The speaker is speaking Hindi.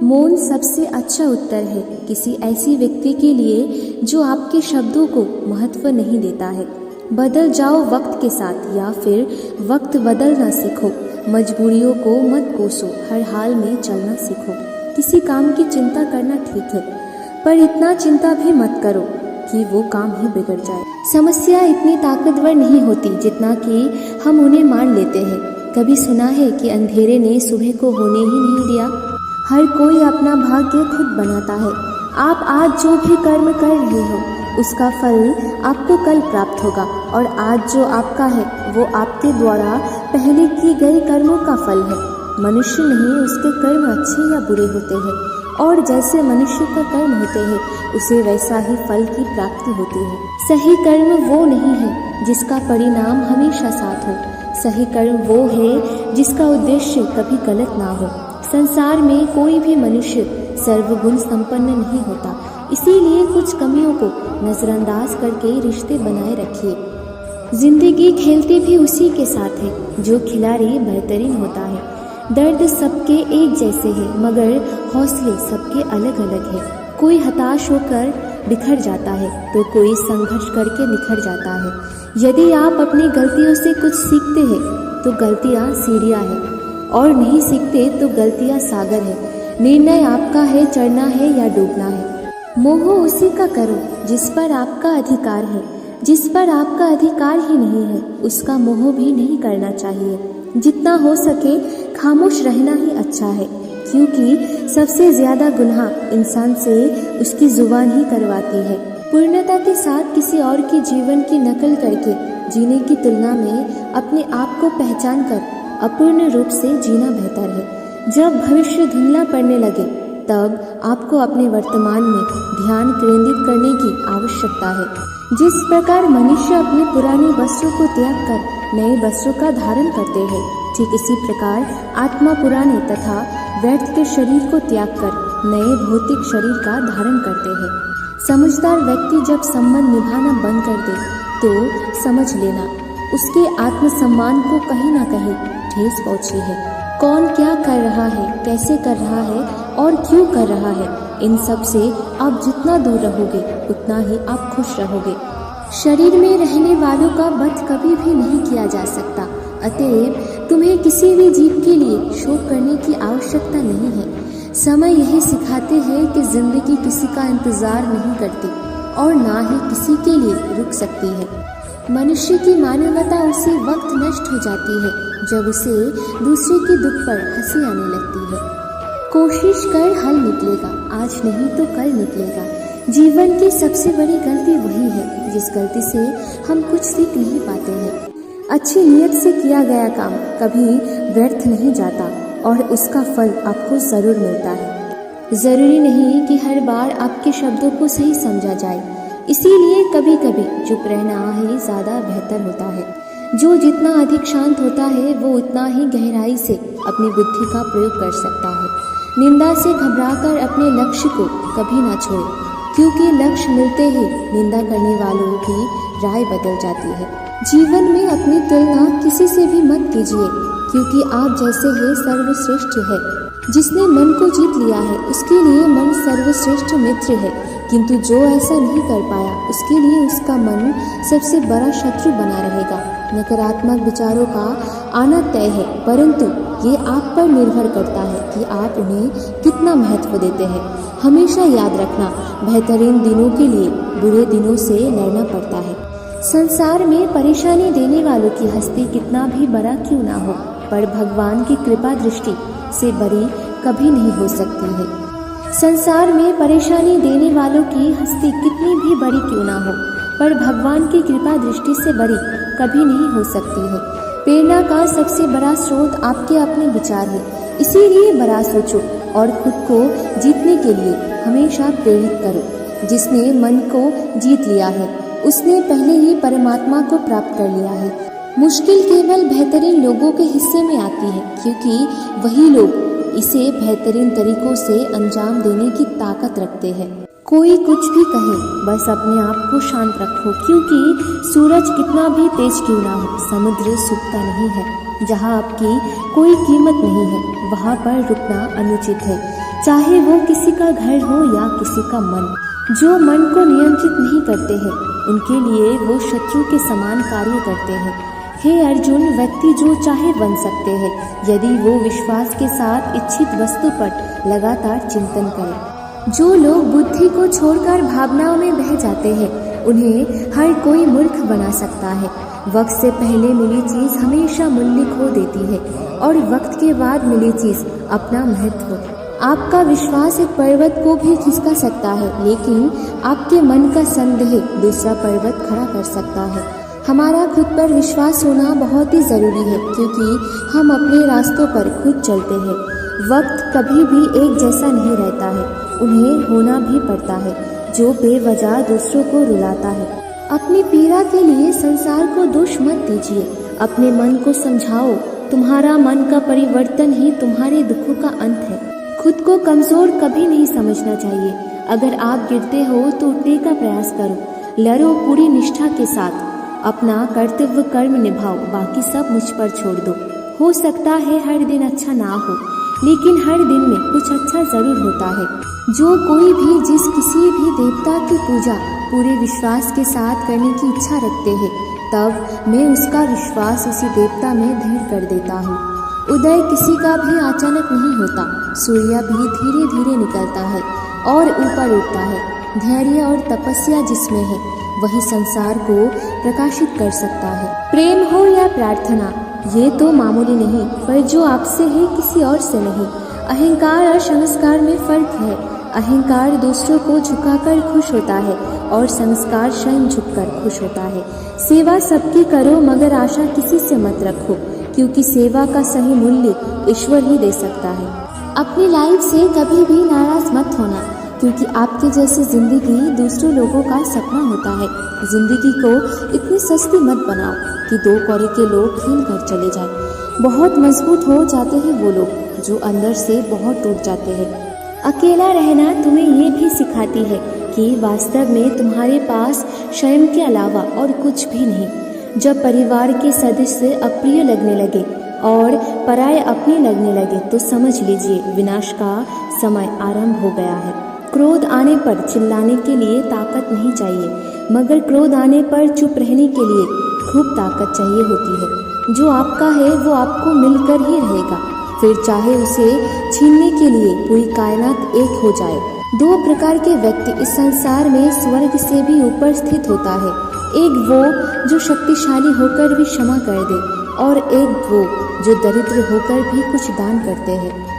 मौन सबसे अच्छा उत्तर है किसी ऐसी व्यक्ति के लिए जो आपके शब्दों को महत्व नहीं देता है। बदल जाओ वक्त के साथ या फिर वक्त बदलना सीखो। मजबूरियों को मत कोसो, हर हाल में चलना सीखो। किसी काम की चिंता करना ठीक है, पर इतना चिंता भी मत करो कि वो काम ही बिगड़ जाए। समस्या इतनी ताकतवर नहीं होती जितना कि हम उन्हें मान लेते हैं। कभी सुना है कि अंधेरे ने सुबह को होने ही नहीं दिया। हर कोई अपना भाग्य खुद बनाता है। आप आज जो भी कर्म कर रहे हो उसका फल आपको कल प्राप्त होगा, और आज जो आपका है वो आपके द्वारा पहले की गए कर्मों का फल है। मनुष्य नहीं, उसके कर्म अच्छे या बुरे होते हैं, और जैसे मनुष्य का कर्म होते हैं उसे वैसा ही फल की प्राप्ति होती है। सही कर्म वो नहीं है जिसका परिणाम हमेशा साथ हो। सही कर्म वो है जिसका उद्देश्य कभी गलत ना हो। संसार में कोई भी मनुष्य सर्वगुण संपन्न नहीं होता, इसीलिए कुछ कमियों को नजरअंदाज करके रिश्ते बनाए रखिए। जिंदगी खेलती भी उसी के साथ है जो खिलाड़ी बेहतरीन होता है। दर्द सबके एक जैसे हैं, मगर हौसले सबके अलग अलग हैं। कोई हताश होकर बिखर जाता है तो कोई संघर्ष करके निखर जाता है। यदि आप अपनी गलतियों से कुछ सीखते हैं तो गलतियाँ सीढ़ियाँ हैं, और नहीं सीखते तो गलतियाँ सागर है। निर्णय आपका है, चढ़ना है या डूबना है। मोह उसी का करो जिस पर आपका अधिकार है। जिस पर आपका अधिकार ही नहीं है उसका मोह भी नहीं करना चाहिए। जितना हो सके खामोश रहना ही अच्छा है, क्योंकि सबसे ज्यादा गुनाह इंसान से उसकी जुबान ही करवाती है। पूर्णता के साथ किसी और के जीवन की नकल करके जीने की तुलना में अपने आप को पहचान कर अपूर्ण रूप से जीना बेहतर है। जब भविष्य धुंधला पड़ने लगे तब आपको अपने वर्तमान में ध्यान केंद्रित करने की आवश्यकता है। जिस प्रकार मनुष्य अपने पुराने वस्त्रों को त्याग कर नए वस्त्रों का धारण करते हैं, ठीक इसी प्रकार आत्मा पुराने तथा व्यर्थ के शरीर को त्याग कर नए भौतिक शरीर का धारण करते हैं। समझदार व्यक्ति जब संबंध निभाना बंद कर दे तो समझ लेना उसके आत्मसम्मान को कहीं ना कहीं ठेस पहुंची है। कौन क्या कर रहा है, कैसे कर रहा है और क्यों कर रहा है, इन सब से आप जितना दूर रहोगे उतना ही आप खुश रहोगे। शरीर में रहने वालों का वध कभी भी नहीं किया जा सकता, अतएव तुम्हें किसी भी जीव के लिए शोक करने की आवश्यकता नहीं है। समय यही सिखाते हैं कि जिंदगी किसी का इंतजार नहीं करती और ना ही किसी के लिए रुक सकती है। मनुष्य की मानवता उसी वक्त नष्ट हो जाती है जब उसे दूसरे के दुख पर हंसी आने लगती है। कोशिश कर, हल निकलेगा, आज नहीं तो कल निकलेगा। जीवन की सबसे बड़ी गलती वही है जिस गलती से हम कुछ सीख नहीं पाते हैं। अच्छी नीयत से किया गया काम कभी व्यर्थ नहीं जाता और उसका फल आपको जरूर मिलता है। जरूरी नहीं कि हर बार आपके शब्दों को सही समझा जाए, इसीलिए कभी कभी चुप रहना ही ज्यादा बेहतर होता है। जो जितना अधिक शांत होता है वो उतना ही गहराई से अपनी बुद्धि का प्रयोग कर सकता है। निंदा से घबराकर अपने लक्ष्य को कभी ना छोड़े, क्योंकि लक्ष्य मिलते ही निंदा करने वालों की राय बदल जाती है। जीवन में अपनी तुलना किसी से भी मत कीजिए, क्योंकि आप जैसे है सर्वश्रेष्ठ है। जिसने मन को जीत लिया है उसके लिए मन सर्वश्रेष्ठ मित्र है, किंतु जो ऐसा नहीं कर पाया उसके लिए उसका मन सबसे बड़ा शत्रु बना रहेगा। नकारात्मक विचारों का आना तय है, परंतु ये आप पर निर्भर करता है कि आप उन्हें कितना महत्व देते हैं। हमेशा याद रखना, बेहतरीन दिनों के लिए बुरे दिनों से लड़ना पड़ता है। संसार में परेशानी देने वालों की हस्ती कितना भी बड़ा क्यों ना हो, पर भगवान की कृपा दृष्टि से बड़ी कभी नहीं हो सकती है। संसार में परेशानी देने वालों की हस्ती कितनी भी बड़ी क्यों ना हो, पर भगवान की कृपा दृष्टि से बड़ी कभी नहीं हो सकती है। प्रेरणा का सबसे बड़ा स्रोत आपके अपने विचार है, इसीलिए बड़ा सोचो और खुद को जीतने के लिए हमेशा प्रेरित करो। जिसने मन को जीत लिया है उसने पहले ही परमात्मा को प्राप्त कर लिया है। मुश्किल केवल बेहतरीन लोगों के हिस्से में आती है, क्योंकि वही लोग इसे बेहतरीन तरीकों से अंजाम देने की ताकत रखते हैं। कोई कुछ भी कहे, बस अपने आप को शांत रखो, क्योंकि सूरज कितना भी तेज क्यों ना हो, समुद्र सूखता नहीं है। जहाँ आपकी कोई कीमत नहीं है वहाँ पर रुकना अनुचित है। चाहे वो किसी का घर हो या किसी का मन। जो मन को नियंत्रित नहीं करते हैं उनके लिए वो शत्रु के समान कार्य करते हैं। हे अर्जुन, व्यक्ति जो चाहे बन सकते हैं यदि वो विश्वास के साथ इच्छित वस्तु पर लगातार चिंतन करे। जो लोग बुद्धि को छोड़कर भावनाओं में बह जाते हैं उन्हें हर कोई मूर्ख बना सकता है। वक्त से पहले मिली चीज हमेशा मूल्य खो देती है और वक्त के बाद मिली चीज अपना महत्व। आपका विश्वास एक पर्वत को भी खिसका सकता है, लेकिन आपके मन का संदेह दूसरा पर्वत खड़ा कर सकता है। हमारा खुद पर विश्वास होना बहुत ही जरूरी है, क्योंकि हम अपने रास्तों पर खुद चलते हैं। वक्त कभी भी एक जैसा नहीं रहता है, उन्हें होना भी पड़ता है जो बेवजह दूसरों को रुलाता है। अपनी पीड़ा के लिए संसार को दोष मत दीजिए, अपने मन को समझाओ। तुम्हारा मन का परिवर्तन ही तुम्हारे दुखों का अंत है। खुद को कमजोर कभी नहीं समझना चाहिए। अगर आप गिरते हो तो उठने का प्रयास करो। लड़ो पूरी निष्ठा के साथ, अपना कर्तव्य कर्म निभाओ, बाकी सब मुझ पर छोड़ दो। हो सकता है हर दिन अच्छा ना हो, लेकिन हर दिन में कुछ अच्छा जरूर होता है। जो कोई भी जिस किसी भी देवता की पूजा पूरे विश्वास के साथ करने की इच्छा रखते हैं, तब मैं उसका विश्वास उसी देवता में दृढ़ कर देता हूँ। उदय किसी का भी अचानक नहीं होता। सूर्य भी धीरे धीरे निकलता है और ऊपर उठता है। धैर्य और तपस्या जिसमें है वही संसार को प्रकाशित कर सकता है। प्रेम हो या प्रार्थना, ये तो मामूली नहीं, पर जो आपसे है किसी और से नहीं। अहंकार और संस्कार में फर्क है। अहंकार दूसरों को झुकाकर खुश होता है और संस्कार स्वयं झुककर खुश होता है। सेवा सबकी करो, मगर आशा किसी से मत रखो, क्योंकि सेवा का सही मूल्य ईश्वर ही दे सकता है। अपनी लाइफ से कभी भी नाराज मत होना, क्योंकि आपके जैसी जिंदगी दूसरों लोगों का सपना होता है। जिंदगी को इतनी सस्ती मत बनाओ कि दो कौड़े के लोग छीन कर चले जाएं। बहुत मजबूत हो जाते हैं वो लोग जो अंदर से बहुत टूट जाते हैं। अकेला रहना तुम्हें ये भी सिखाती है कि वास्तव में तुम्हारे पास स्वयं के अलावा और कुछ भी नहीं। जब परिवार के सदस्य अप्रिय लगने लगे और पराये अपने लगने लगे तो समझ लीजिए विनाश का समय आरंभ हो गया है। क्रोध आने पर चिल्लाने के लिए ताकत नहीं चाहिए, मगर क्रोध आने पर चुप रहने के लिए खूब ताकत चाहिए होती है। जो आपका है वो आपको मिलकर ही रहेगा, फिर चाहे उसे छीनने के लिए पूरी कायनात एक हो जाए। दो प्रकार के व्यक्ति इस संसार में स्वर्ग से भी ऊपर स्थित होता है। एक वो जो शक्तिशाली होकर भी क्षमा कर दे, और एक वो जो दरिद्र होकर भी कुछ दान करते हैं।